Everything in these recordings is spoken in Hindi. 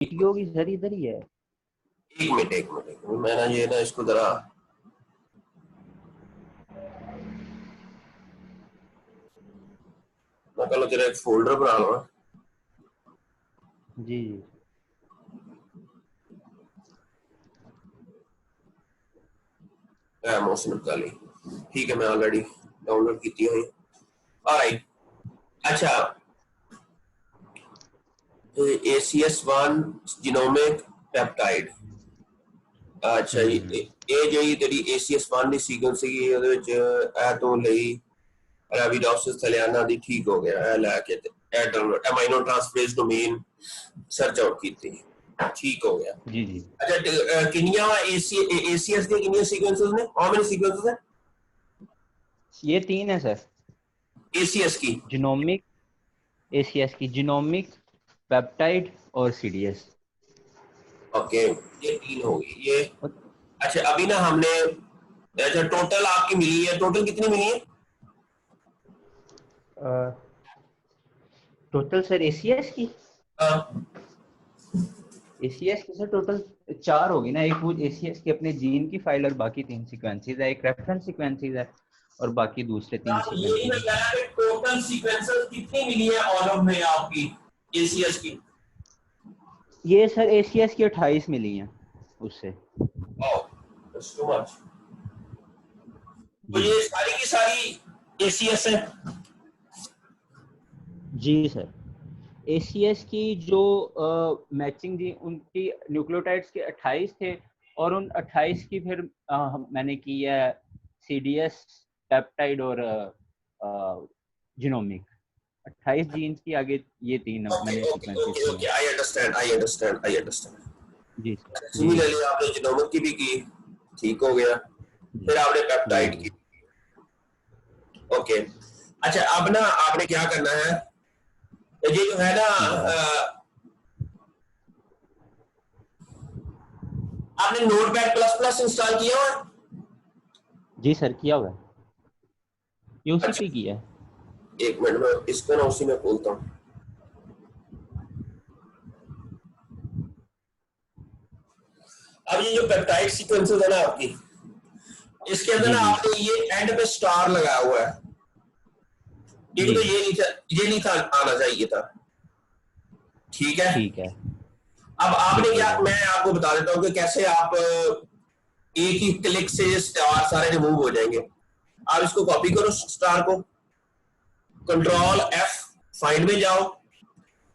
वीडियो की सर इधर ही है। एक मिनट मैं ना ये ना इसको जरा मैं कल तेरा एक फोल्डर बना लूँ। जी जी मौसम काली ठीक है, मैं ऑलरेडी डाउनलोड की हुई। ऑलराइट, अच्छा ACS1 जीनोमिक पेप्टाइड। अच्छा ये जो तेरी ACS1 ਦੀ ਸੀਕੁਐਂਸ ਸੀਗੀ ਉਹਦੇ ਵਿੱਚ ਇਹ ਤੋਂ ਲਈ ਅਰਾਬਿਡੋਪਸਿਸ ਥਲਿਆਨਾ ਦੀ ਠੀਕ ਹੋ ਗਿਆ। ਇਹ ਲੈ ਕੇ ਤੇ ਇਹ download amino transferase domain search out ਕੀਤੀ, ठीक हो गया। जी जी अच्छा किनिया ACS ਦੀਆਂ ਕਿੰਨੀਆਂ ਸੀਕੁਐਂਸਸ ਨੇ? हाउ मेनी सीक्वेंसेस है? ये 3 है सर। ACS की जीनोमिक, ACS की जीनोमिक, पेप्टाइड और CDS। ओके, ये 3 हो गई ये। अच्छा अभी ना हमने अच्छा टोटल आपकी मिली है, टोटल कितनी मिली है? टोटल सर ACS की ACS की सर टोटल 4 होगी ना। एक वो ACS की अपने जीन की फाइल और बाकी 3 सीक्वेंसेस है। एक रेफरेंस सीक्वेंसेस है और बाकी दूसरे 3 यही मैं सीक्वेंसेस कह रहा कि टोटल सीक्वेंसेस कितनी मिली है ऑल में आपकी ACS की? ये सर ACS की 28 मिली हैं उससे। That's too much. तो जी ये सारी की सारी ACS है? जी सर, ACS की जो मैचिंग थी उनकी न्यूक्लियोटाइड्स के 28 थे और उन 28 की फिर मैंने की है CDS, पेप्टाइड और जीनोमिक। 28 जीन्स की आगे ये 3 मैंने सीक्वेंसेस की हैं। I understand. जी सर जी सिमिलरली आपने जीनोमिक की भी की, ठीक हो गया। फिर आपने पेप्टाइड की, ओके। अच्छा अब ना आपने क्या करना है, ये जो है ना आपने नोटपैड प्लस प्लस इंस्टॉल किया हुआ? जी सर किया हुआ है, ये उसी अच्छा पे किया है। एक मिनट में इसको ना उसी में खोलता हूँ। अब ये जो पेप्टाइड सीक्वेंसेस है ना आपकी, इसके अंदर जी ना जी आपने ये एंड पे स्टार लगाया हुआ है। एक जी तो ये नहीं था आना चाहिए था, ठीक है। ठीक है अब आपने ठीक क्या, है। मैं आपको बता देता हूँ कि कैसे आप एक ही क्लिक से स्टार सारे रिमूव हो जाएंगे। आप इसको कॉपी करो स्टार को, कंट्रोल F, फाइंड में जाओ,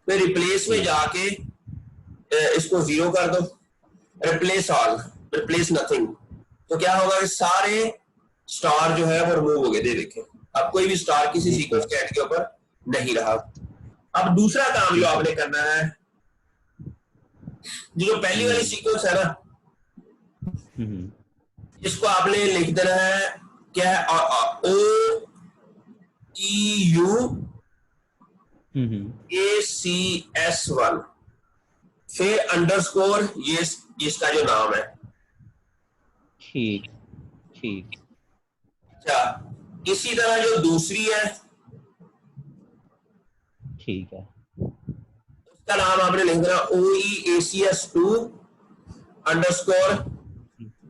फिर रिप्लेस में जी जाके इसको 0 कर दो, रिप्लेस ऑल, रिप्लेस नथिंग। तो क्या होगा कि सारे स्टार जो है वो रिमूव हो गए। दे देखें, अब कोई भी स्टार किसी जी सीक्वेंस सर के एंड के ऊपर नहीं रहा। अब दूसरा काम जो ठीक है। आपने करना है, जो पहली वाली सीक्वेंस है ना, इसको आपने लिख देना है क्या है, OEUACS1, फिर अंडरस्कोर ये इसका जो नाम है। ठीक ठीक अच्छा इसी तरह जो दूसरी है ठीक है उसका नाम आपने लिख देना OEACS2 अंडरस्कोर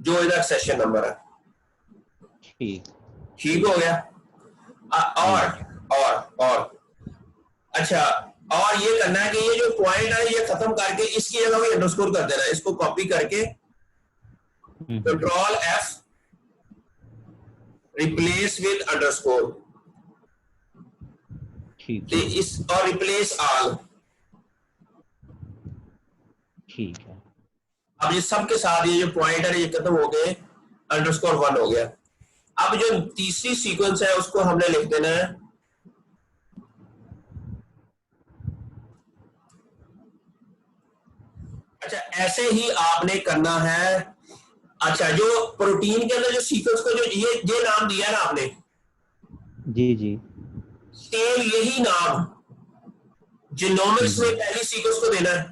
जो इधर सेशन नंबर है। ठीक ठीक हो गया। जी और अच्छा, और ये करना है कि ये जो पॉइंट है ये खत्म करके इसकी जगह भी अंडरस्कोर कर देना है। इसको कॉपी करके control F, replace with underscore, ठीक है इस और रिप्लेस ऑल। ठीक है। अब ये सब के साथ ये जो पॉइंट है ये खत्म हो गए, अंडरस्कोर 1 हो गया। अब जो तीसरी सीक्वेंस है उसको हमने लिख देना है अच्छा ऐसे ही आपने करना है। अच्छा जो प्रोटीन के अंदर जो सीक्वेंस को जो ये नाम दिया ना आपने, जी जी सेम यही नाम जीनोमिक्स में पहली सीक्वेंस को देना है।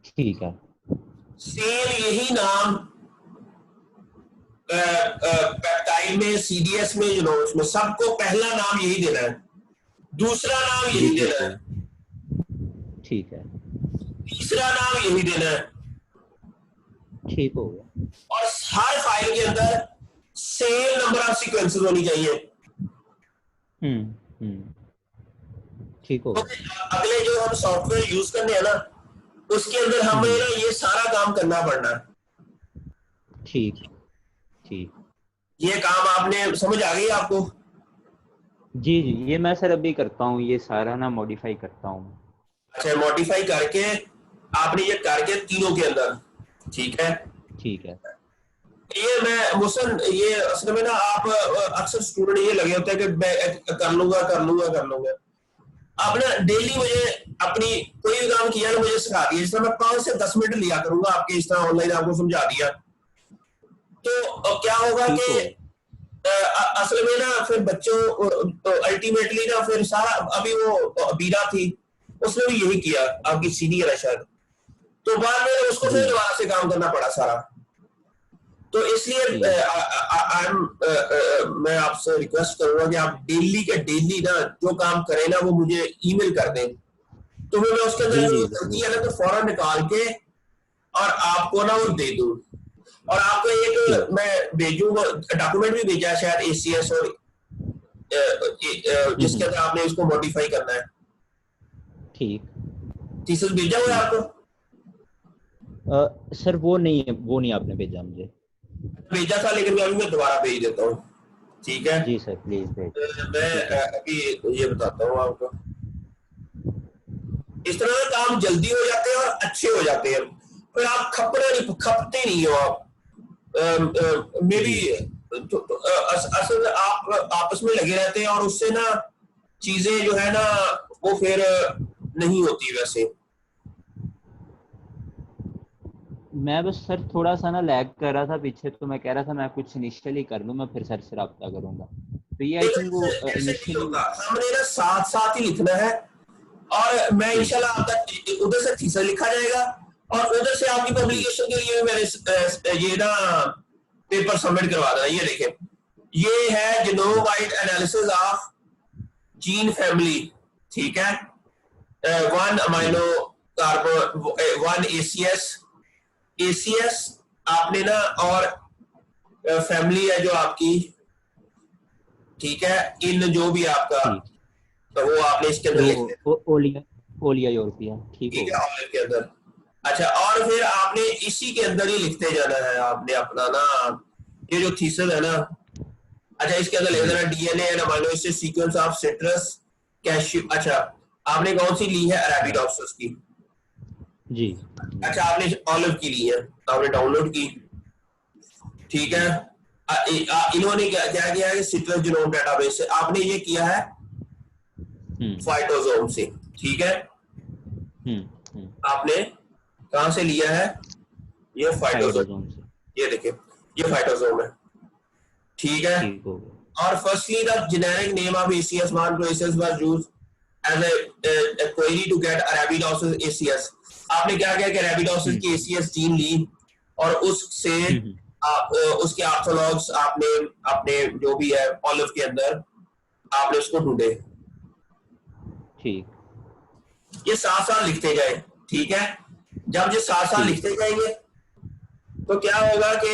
ठीक है सेम यही नाम पेप्टाइड में, CDS में, जीनोमिक्स में, सबको पहला नाम यही देना है, दूसरा नाम जी यही ठीक देना है है। ठीक है, तीसरा नाम यही देना है, ठीक हो गया। और हर फाइल के अंदर सेम नंबर ऑफ सीक्वेंसेस होनी चाहिए। ठीक हो तो गया। अगले जो हम सॉफ्टवेयर यूज करने हैं ना, उसके अंदर हमें ना ये सारा काम करना पड़ना है। ठीक ठीक। ये काम आपने समझ आ गई आपको? जी जी, ये मैं सर अभी करता हूँ, ये सारा ना मॉडिफाई करता हूँ। अच्छा, मॉडिफाई करके आपने ये करके तीनों के अंदर, ठीक है। ठीक है। ये मैं मुसन, ये असल में ना आप अक्सर स्टूडेंट ये लगे होते हैं कि मैं कर लूंगा कर लूंगा कर लूंगा। आप ना डेली मुझे अपनी कोई भी काम किया ना मुझे सिखा दिया, जिस तरह मैं 5 से 10 मिनट लिया करूंगा आपके, इस तरह ऑनलाइन आपको समझा दिया तो क्या होगा ठीक कि हो गया। असल में ना फिर बच्चों अल्टीमेटली ना फिर सारा, अभी वो बीरा थी उसने भी यही किया, आपकी सीनियर है शायद, तो बाद में उसको जी फिर दोबारा से काम करना पड़ा सारा। तो इसलिए ठीक। मैं आपसे रिक्वेस्ट करूंगा कि आप डेली के डेली ना जो काम करें ना वो मुझे ईमेल कर दें, तो मैं उसके अंदर जी जो जी गलती जरूर। है ना तो फौरन निकाल के और आपको ना वो दे दूं। और आपको एक ठीक। मैं भेजूंगा, डॉक्यूमेंट भी भेजा है शायद एसीएस और जिसके अंदर आपने इसको मॉडिफाई करना है। ठीक थीसिस भेजा हुआ है ठीक। आपको? सर वो नहीं है, वो नहीं आपने भेजा मुझे। भेजा था लेकिन अभी मैं दोबारा भेज देता हूँ, ठीक है। जी सर प्लीज भेज। मैं ठीक है। अभी ये बताता हूँ आपको, इस तरह से काम जल्दी हो जाते हैं और अच्छे हो जाते हैं, फिर आप खपते नहीं हो आप। मे जी बी असल में आप आपस में लगे रहते हैं और उससे ना चीजें जो है ना वो फिर नहीं होती वैसे। मैं बस सर थोड़ा सा ना लैग कर रहा था पीछे, तो मैं कह रहा था मैं कुछ इनिशियली कर लूँ, मैं फिर सर से रब्ता करूंगा। तो ये आई थिंक वो ऐसे नहीं इनिशियली। होता, हमने ना साथ साथ ही लिखना है, और मैं जी इंशाल्लाह आपका उधर से थीसिस लिखा जाएगा और उधर से आपकी जी पब्लिकेशन के लिए मैंने ये ना पेपर सबमिट करवा देना। ये देखें, ये है genome wide analysis of gene family, ठीक है। 1 ठीक। अमाइनो कार्बन, 1 एसीएस, एसीएस आपने ना, और फैमिली है जो आपकी, ठीक है, इन जो भी आपका, ठीक। तो वो आपने इसके अंदर लिख देना, ओलिया, ओलिया यूरोपिया, ठीक हो ठीक है, गया। ऑलिव के अंदर। अच्छा, और फिर आपने इसी के अंदर ही लिखते जाना है आपने अपना ना ये जो थीसिस है ना। अच्छा, इसके अंदर लिख जी देना DNA and amino acid sequence of citrus cashew. अच्छा, आपने कौन सी ली है? अरेबिडोप्सिस की। जी अच्छा, आपने ऑलिव की ली है, आपने डाउनलोड की, ठीक है। जी। इन्होंने क्या क्या किया है कि सिट्रस जीनोम डेटाबेस से आपने ये किया है हम्म फाइटोसोम से, ठीक है। हम्म। आपने कहां से लिया है? ये फाइटोसोम, फाइटोसोम से। ये देखिए, ये फाइटोसोम है, ठीक है। ठीक हो गया। और firstly the generic name of ACS1 process was used as a query to get Arabidopsis ACS। आपने क्या किया कि Arabidopsis की हम्म ACS जीन ली और उससे हम्म। आप उसके ऑर्थोलॉग्स आपने अपने जो भी है ऑलिव के अंदर आपने उसको ढूंढे। ठीक ये साथ साथ लिखते गए, ठीक है। जब ये साथ साथ ठीक। लिखते जाएंगे तो क्या होगा कि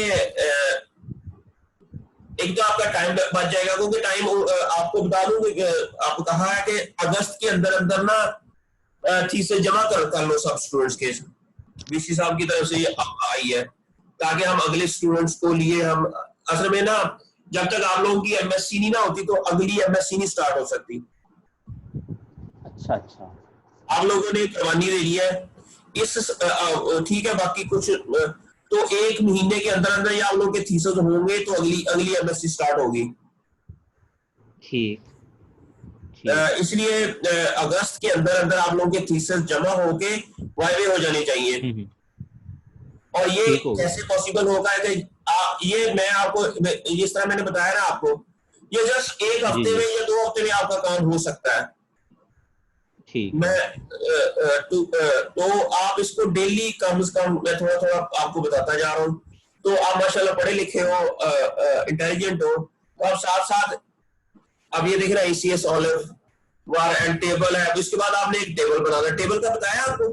एक तो आपका टाइम बच जाएगा, क्योंकि टाइम आपको बता दूं कि आपको कहा है कि अगस्त के अंदर अंदर ना थीसिस जमा कर लो सब स्टूडेंट्स के, वीसी साहब की तरफ से ये अच्छा आई है, ताकि हम अगले स्टूडेंट्स को लिए हम असल में ना जब तक आप लोगों की एमएससी नहीं ना होती तो अगली एमएससी नहीं स्टार्ट हो सकती। अच्छा अच्छा। आप लोगों ने करवानी दे दी है इस ठीक है। बाकी कुछ तो 1 महीने के अंदर अंदर आप लोगों के थीसिस होंगे तो अगली अगली एमएससी स्टार्ट होगी। ठीक ठीक। इसलिए अगस्त के अंदर अंदर आप लोगों के थीसिस जमा होके वाइवे हो जाने चाहिए। हम्म। और ये ठीक हो गया। कैसे पॉसिबल होगा कि ये मैं आपको जिस तरह मैंने बताया ना आपको, ये जस्ट 1 जी हफ्ते जी। में या 2 हफ्ते में आपका काम हो सकता है। ठीक है। मैं तो आप इसको डेली कम से कम, मैं थोड़ा थोड़ा आपको बताता जा रहा हूँ। तो आप माशाल्लाह पढ़े लिखे हो, इंटेलिजेंट हो, तो आप साथ साथ अब ये देख रहे हैं ACS olive, war and table है, उसके बाद आपने एक टेबल बनाना, टेबल का बताया आपको?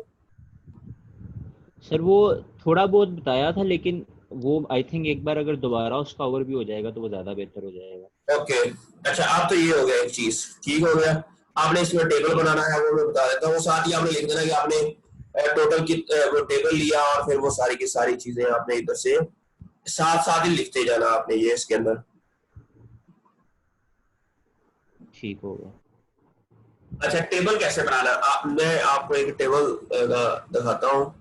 सर वो थोड़ा बहुत बताया था, लेकिन वो आई थिंक एक बार अगर दोबारा उसका ओवरव्यू हो जाएगा तो वो ज्यादा बेहतर हो जाएगा। ओके, अच्छा आप तो ये हो गया एक चीज, ठीक हो गया। आपने इसमें टेबल ठीक। बनाना है, वो मैं बता देता हूँ। साथ ही आपने लिख देना कि आपने टोटल की वो टेबल लिया, और फिर वो सारी की सारी चीजें आपने इधर से साथ साथ ही लिखते जाना आपने ये इसके अंदर। ठीक हो गया। अच्छा, टेबल कैसे बनाना, मैं आपको एक टेबल दिखाता हूँ।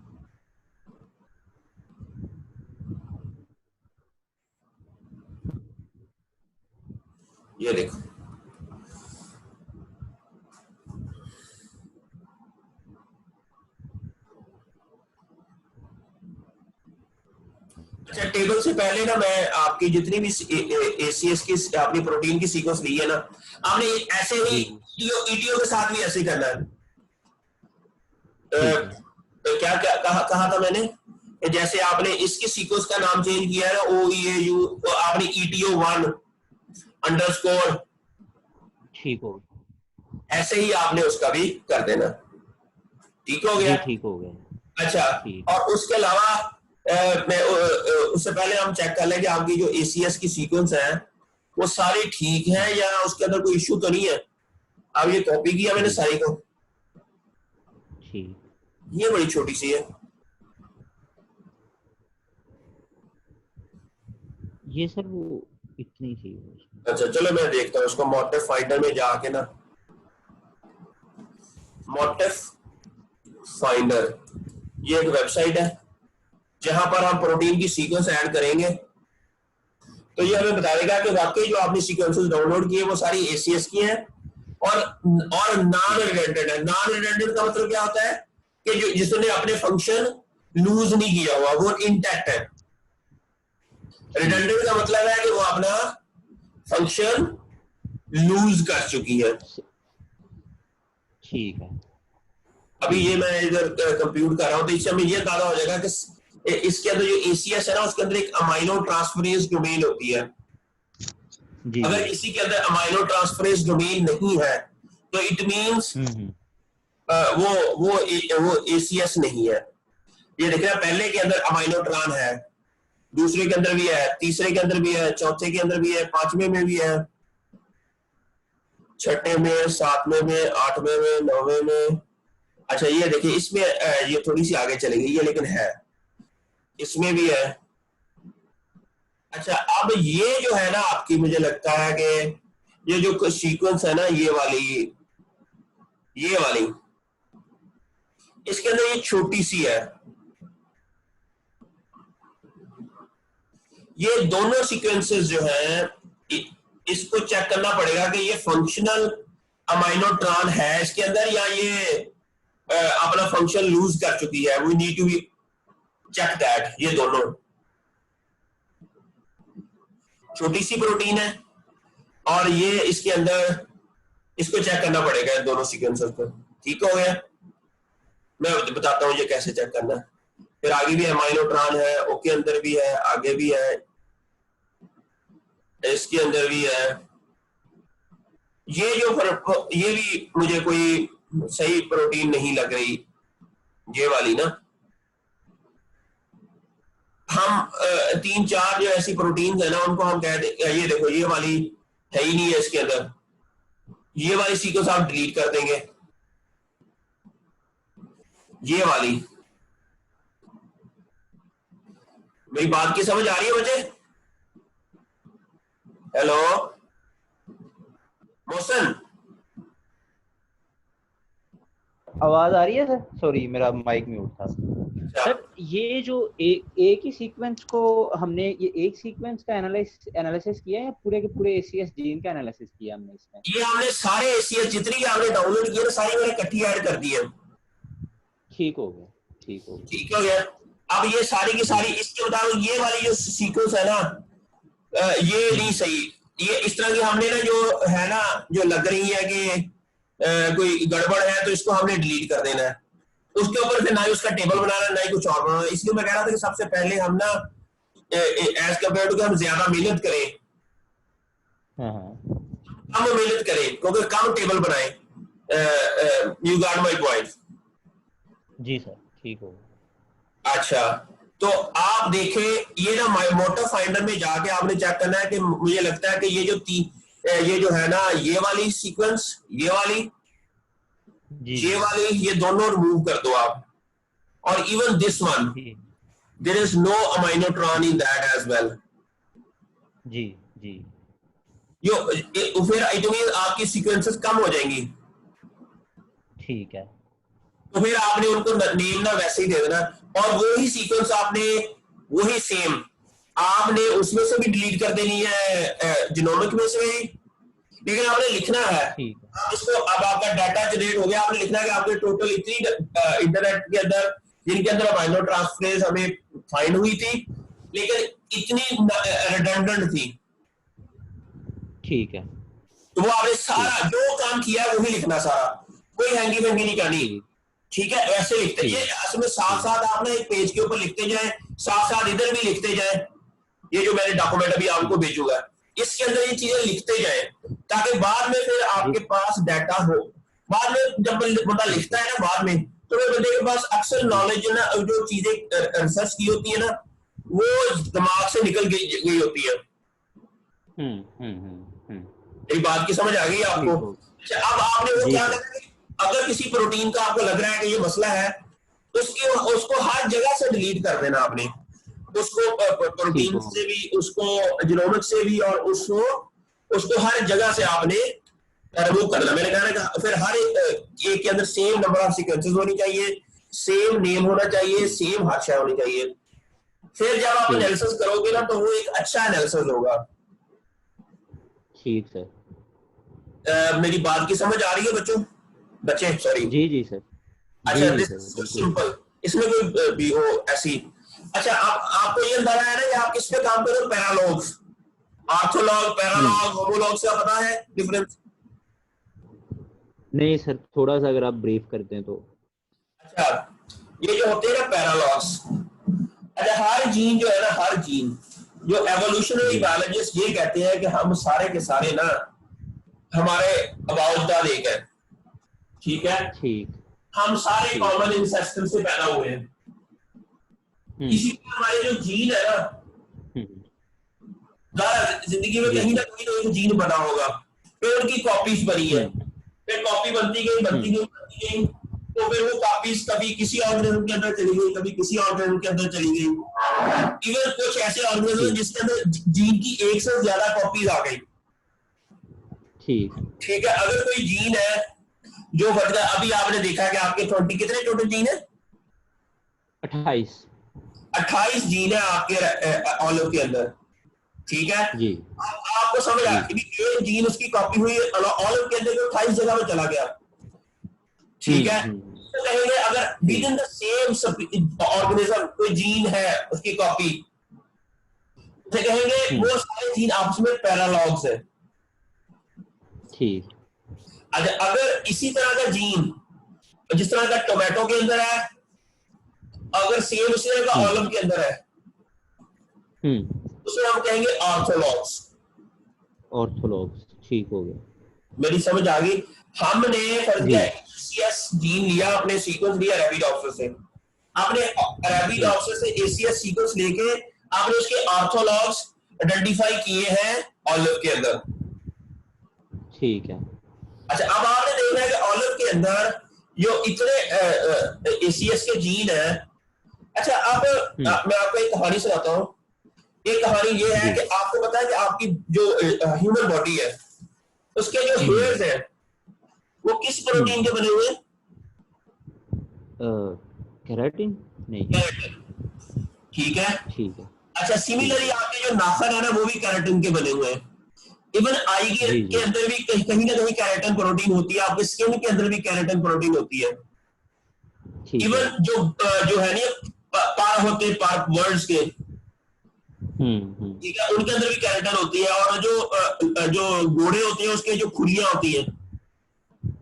ये देखो, अच्छा टेबल से पहले ना मैं आपकी जितनी भी एसीएस की अपनी प्रोटीन की सीक्वेंस ली है ना, आपने ऐसे ही जी जी। ईटीओ के साथ भी ऐसे ही करना है। ठीक है। क्या क्या कहा था मैंने, जैसे आपने इसकी सीक्वेंस का नाम चेंज किया है ना, OEAU, तो आपने ETO1_, ठीक हो गया। ऐसे ही आपने उसका भी कर देना। ठीक हो गया? जी ठीक हो गया। अच्छा, ठीक। और उसके अलावा मैं उससे पहले हम चेक कर लें कि आपकी जो एसीएस की सीक्वेंस है वो सारी ठीक है या उसके अंदर कोई इश्यू तो नहीं है। अब ये कॉपी किया मैंने जी सारी को, ठीक। ये बड़ी छोटी सी है। ये सर वो इतनी थी उसमें। अच्छा चलो मैं देखता हूँ उसको, मोटिव फाइंडर में जाके ना, मोटिव फाइंडर ये एक वेबसाइट है जहां पर हम प्रोटीन की सीक्वेंस ऐड करेंगे, तो ये हमें बता देगा कि वाकई जो आपने सीक्वेंसेस डाउनलोड किए वो सारी एसीएस की हैं और नॉन ठीक। रिडंडेंट है। नॉन रिडंडेंट का मतलब क्या होता है कि जो जिसने अपने फंक्शन लूज नहीं किया हुआ, वो इंटैक्ट है। ठीक। रिडंडेंट का मतलब है कि वो अपना फंक्शन लूज कर चुकी है। ठीक है। अभी ये मैं इधर कंप्यूट कर रहा हूं, तो इससे हमें ये अंदाजा हो जाएगा कि इसके अंदर जो एसीएस है ना, उसके अंदर एक अमाइनो ट्रांसफरेज डोमेन होती है। जी जी। अगर किसी के अंदर अमाइनो ट्रांसफरेज डोमेन नहीं है तो इट मींस हम्म। वो एसीएस नहीं है। ये देख रहे हैं, पहले के अंदर अमाइनो ट्रान है, दूसरे के अंदर भी है, तीसरे के अंदर भी है, चौथे के अंदर भी है, पांचवें में भी है, छठे में, सातवें में, आठवें में, नौवें में। अच्छा ये देखिए इसमें ये थोड़ी सी आगे चली गई है लेकिन है, इसमें भी है। अच्छा अब ये जो है ना आपकी, मुझे लगता है कि ये जो सीक्वेंस है ना, ये वाली इसके अंदर ये छोटी सी है। ये दोनों सीक्वेंसेस जो हैं इसको चेक करना पड़ेगा कि ये फंक्शनल अमाइनो ट्रान है इसके अंदर, या ये अपना फंक्शन लूज कर चुकी है। We need to check that. ये दोनों छोटी सी प्रोटीन है और ये इसके अंदर, इसको चेक करना पड़ेगा इन दोनों सीक्वेंसेस को। ठीक हो गया? मैं बताता हूँ ये कैसे चेक करना है। फिर आगे भी अमाइनो ट्रान है, ओके अंदर भी है, आगे भी है, इसके अंदर भी है। ये ये भी मुझे कोई सही प्रोटीन नहीं लग रही, ये वाली ना। हम तीन चार जो ऐसी प्रोटीन है ना उनको हम कह दे, ये देखो ये वाली है ही नहीं है इसके अंदर, ये वाली सीक्वेंस आप डिलीट कर देंगे। ये वाली, मेरी बात की समझ आ रही है बच्चे? हेलो मोहसन, आवाज आ रही है सर? सॉरी मेरा माइक म्यूट था। अच्छा सर ये जो एक ही सीक्वेंस को हमने, ये एक सीक्वेंस का एनालिसिस किया या पूरे के पूरे एसीएस जीन का एनालिसिस किया हमने इसमें? ये हमने सारे एसीएस जितनी भी आपने डाउनलोड किए ना, सारी मैंने इकट्ठी ऐड कर दी है। ठीक हो गया। ठीक हो गया। ठीक हो गया? अब ये सारी की जी। सारी इसके मुताबिक ये वाली जो सीक्वेंस है ना, ये नहीं सही। ये इस तरह की हमने ना जो है ना, जो लग रही है कि कोई गड़बड़ है, तो इसको हमने डिलीट कर देना है। उसके ऊपर फिर ना ही उसका टेबल ठीक। बनाना है ना ही कुछ और बनाना है। इसलिए मैं कह रहा था कि सबसे पहले हम ना एज कम्पेयर टू हम ज्यादा मेहनत करें, हाँ हाँ। कम मेहनत करें, क्योंकि कम टेबल बनाए। You got my point? जी सर, ठीक हो। अच्छा, तो आप देखें ये ना मोटर फाइंडर में जाके आपने चेक करना है कि मुझे लगता है कि ये जो है ना, ये वाली सीक्वेंस, ये वाली ये दोनों रिमूव कर दो आप, और even this one, there is no aminotron in that as well. जी जी। फिर इट मीन आपकी सीक्वेंसेस कम हो जाएंगी। ठीक है। तो फिर आपने उनको नेम ना वैसे ही दे देना, और वही सीक्वेंस आपने वही सेम आपने उसमें से भी डिलीट कर देनी है, जीनोमिक में से भी, लेकिन आपने लिखना है। आप इसको, अब आपका डाटा जनरेट हो गया, आपने लिखना है कि आपने टोटल इतनी इंटरनेट के अंदर जिनके अंदर अमाइनो ट्रांसफरेज हमें फाइंड हुई थी, लेकिन इतनी रिडंडेंट थी। ठीक है। तो वो आपने सारा जो काम किया है वही लिखना, सारा, कोई हैंगी वैंगी नहीं करनी। ठीक है, ऐसे लिखते ये इसमें साथ साथ आप ना एक पेज के ऊपर लिखते जाएं, साथ साथ इधर भी लिखते जाएं। ये जो मैंने डॉक्यूमेंट अभी आपको भेजूंगा, इसके अंदर ये चीजें लिखते जाएं, ताकि बाद में फिर आपके पास डाटा हो। बाद में जब बंदा लिखता है ना बाद में, तो फिर बंदे के पास अक्सर नॉलेज ना, जो चीजें रिसर्च की होती है ना, वो दिमाग से निकल गई होती है। मेरी बात की समझ आ गई आपको? अब आपने वो क्या करना है, अगर किसी प्रोटीन का आपको लग रहा है कि ये मसला है, तो उसको हर जगह से डिलीट कर देना आपने, उसको प्रोटीन से भी, उसको जीनोमिक से भी, और उसको हर जगह से आपने रिमूव करना। मैंने कहा फिर हर एक के अंदर सेम नंबर ऑफ सीक्वेंसेस होनी चाहिए, सेम नेम होना चाहिए, सेम हर शय होनी चाहिए। फिर जब आप एनालिसिस करोगे ना, तो वो एक अच्छा एनालिसिस होगा। ठीक सर। मेरी बात की समझ आ रही है बच्चे? सॉरी। जी जी सर। अच्छा, सिंपल, इसमें कोई भी हो ऐसी। अच्छा, आपको ये अंदाजा है ना कि आप किस पे काम करो? पैरालॉग्स, ऑर्थोलॉग, पैरालॉग, होमोलॉग से पता है डिफरेंस? नहीं सर, थोड़ा सा अगर आप ब्रीफ करते हैं तो। अच्छा, ये जो होते हैं ना पैरालॉग्स, अच्छा, हर जीन जो है ना, हर जीन, जो एवोल्यूशनरी बायोलॉजिस्ट ये कहते हैं कि हम सारे के सारे ना हमारे अबाउट द लेक है। ठीक है, ठीक, हम सारे कॉमन इंसेस्टर से पैदा हुए हैं। इसी तरह हमारे जो जीन है ना, जिंदगी में कहीं ना कहीं तो एक जीन बना होगा, फिर उनकी कॉपीज बनी है, फिर कॉपी बनती गई, तो फिर वो कॉपीज कभी किसी ऑर्गेनिज्म के अंदर चली गई, कभी किसी ऑर्गेनिज्म के अंदर चली गई। इवन कुछ ऐसे ऑर्गेनिज्म जिसके अंदर जीन की एक से ज्यादा कॉपीज आ गई। ठीक है, अगर कोई जीन है जो अभी आपने देखा कि आपके 20 कितने टोटल जीन है? 28 जीन है आपके ऑलिव के अंदर। ठीक है जी। आपको समझ आ गई कि एक जीन उसकी कॉपी हुई ऑलिव के अंदर, 28 जगह में चला गया। ठीक है, तो कहेंगे अगर with in the same organism कोई जीन है उसकी कॉपी, तो कहेंगे वो सारे जीन आपस में पैरालॉग्स है। ठीक। अगर इसी तरह का जीन जिस तरह का टोमेटो के अंदर है, अगर सेम उसी तरह का ऑलिव के अंदर है, उसे हम कहेंगे ऑर्थोलॉग्स। ठीक हो गया, मेरी समझ आ गई। हमने एसीएस जीन लिया, अपने सीक्वेंस लिया अरेबिडोप्सिस से, आपने अरेबिडोप्सिस से एसीएस सीक्वेंस लेके आपने उसके ऑर्थोलॉग्स आइडेंटिफाई किए हैं ऑलिव के अंदर। ठीक है। अच्छा, अब आपने देखना है कि ऑलिव के अंदर जो इतने एसीएस के जीन है। अच्छा, अब मैं आपको एक कहानी सुनाता हूँ। एक कहानी ये है कि आपको पता है कि आपकी जो ह्यूमन बॉडी है, उसके जो हेयर्स हैं वो किस प्रोटीन के बने हुए हैं? केराटिन? नहीं। ठीक है, ठीक है। अच्छा, सिमिलरली आपके जो नाखून है ना, वो भी केराटिन के बने हुए हैं। इवन आई के अंदर भी कहीं ना कहीं केराटिन प्रोटीन होती है, आपके स्किन के अंदर भी केराटिन प्रोटीन होती है। इवन जो है ना पार होते हैं, पार वर्ड्स के, ठीक है, उनके अंदर भी केराटिन होती है। और जो घोड़े होते हैं उसके जो खुरियां होती है,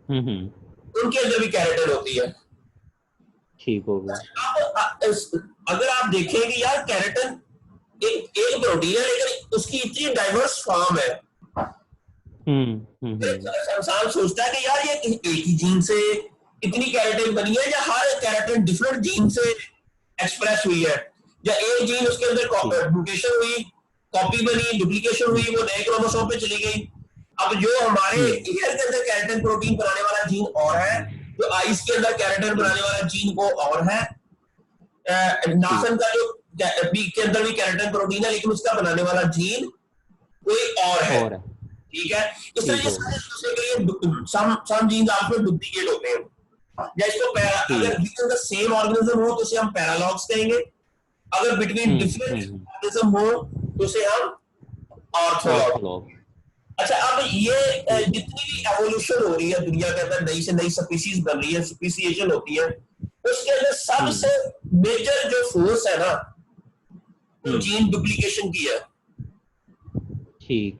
उनके अंदर भी केराटिन होती है। ठीक हो गया। अगर आप देखें कि यार केराटिन एक प्रोटीन है, लेकिन उसकी इतनी डाइवर्स फॉर्म है। इंसान सोचता है कि यार ये एक ही जीन से इतनी कैरेटिन बनी है, या हर कैरेटिन डिफरेंट जीन से एक्सप्रेस हुई है, या एक जीन उसके अंदर म्यूटेशन हुई, कॉपी बनी, डुप्लीकेशन हुई, वो नए क्रोमोसोम पे चली गई। अब जो हमारे ईयर के अंदर कैरेटिन प्रोटीन बनाने वाला जीन और है, जो आइस के अंदर कैरेटिन बनाने वाला जीन वो और है, नाखून का जो बीक के अंदर भी कैरेटिन प्रोटीन है, लेकिन उसका बनाने वाला जीन कोई और है। ठीक है, इस तरीके से सम जीन्स आपस में डुप्लीकेट होते हैं, या इसको अगर बिटवीन द सेम ऑर्गेनिज्म हो तो उसे हम पैरालॉग्स कहेंगे, अगर बिटवीन डिफरेंट ऑर्गेनिज्म हो तो उसे हम ऑर्थोलॉग। अच्छा, अब ये जितनी भी एवोल्यूशन हो रही है दुनिया के अंदर, नई से नई स्पीशीज बन रही है, स्पीसीएशन होती है, उसके अंदर सबसे मेजर जो फोर्स है ना, वो जीन डुप्लीकेशन की है। ठीक।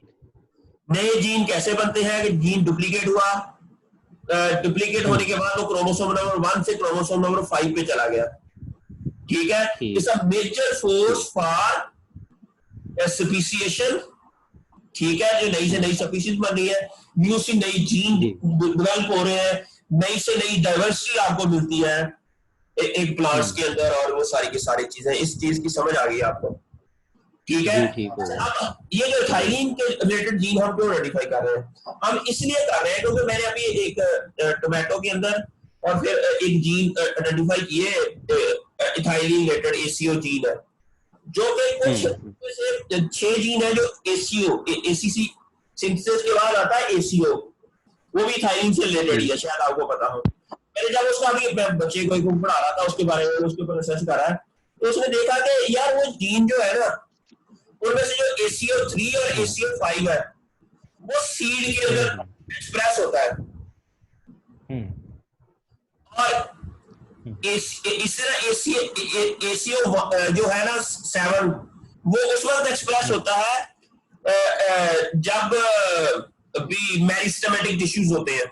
नए जीन कैसे बनते हैं कि जीन डुप्लीकेट हुआ, डुप्लीकेट होने के बाद वो क्रोमोसोम नंबर 1 से क्रोमोसोम नंबर 5 पे चला गया। ठीक है, it's a major force for speciation. ठीक है, जो नई से नई स्पीशीज बन रही है, न्यू से नई जीन डेवलप हो रहे हैं, नई से नई डाइवर्सिटी आपको मिलती है एक प्लांट्स के अंदर, और वो सारी की सारी चीजें, इस चीज की समझ आ गई आपको। ठीक है, अब ये जो इथाइलिन के रिलेटेड जीन हम क्यों आइडेंटिफाई कर रहे हैं? हम इसलिए कर रहे हैं क्योंकि मैंने अभी एक टोमेटो के अंदर और फिर एक जीन आइडेंटिफाई किए, इथाइलिन रिलेटेड एसीओ जीन है, जो कि कुछ 6 जीन है जो एसीओ एसीसी सिंथेसिस के बाद आता है एसीओ, वो भी इथाइलिन से रिलेटेड ही है, शायद आपको पता हो। मैंने जब उसका अभी बच्चे को एक पढ़ा रहा था उसके बारे में, उसके ऊपर रिसर्च कर रहा है, तो उसने देखा कि यार वो जीन जो है ना, उनमें से जो ACO3 और ACO5 है, वो सीड के अंदर एक्सप्रेस होता है, और इस तरह ACO जो है ना 7, वो उस वक्त एक्सप्रेस होता है जब भी मेरिस्टेमेटिक टिश्यूज होते हैं।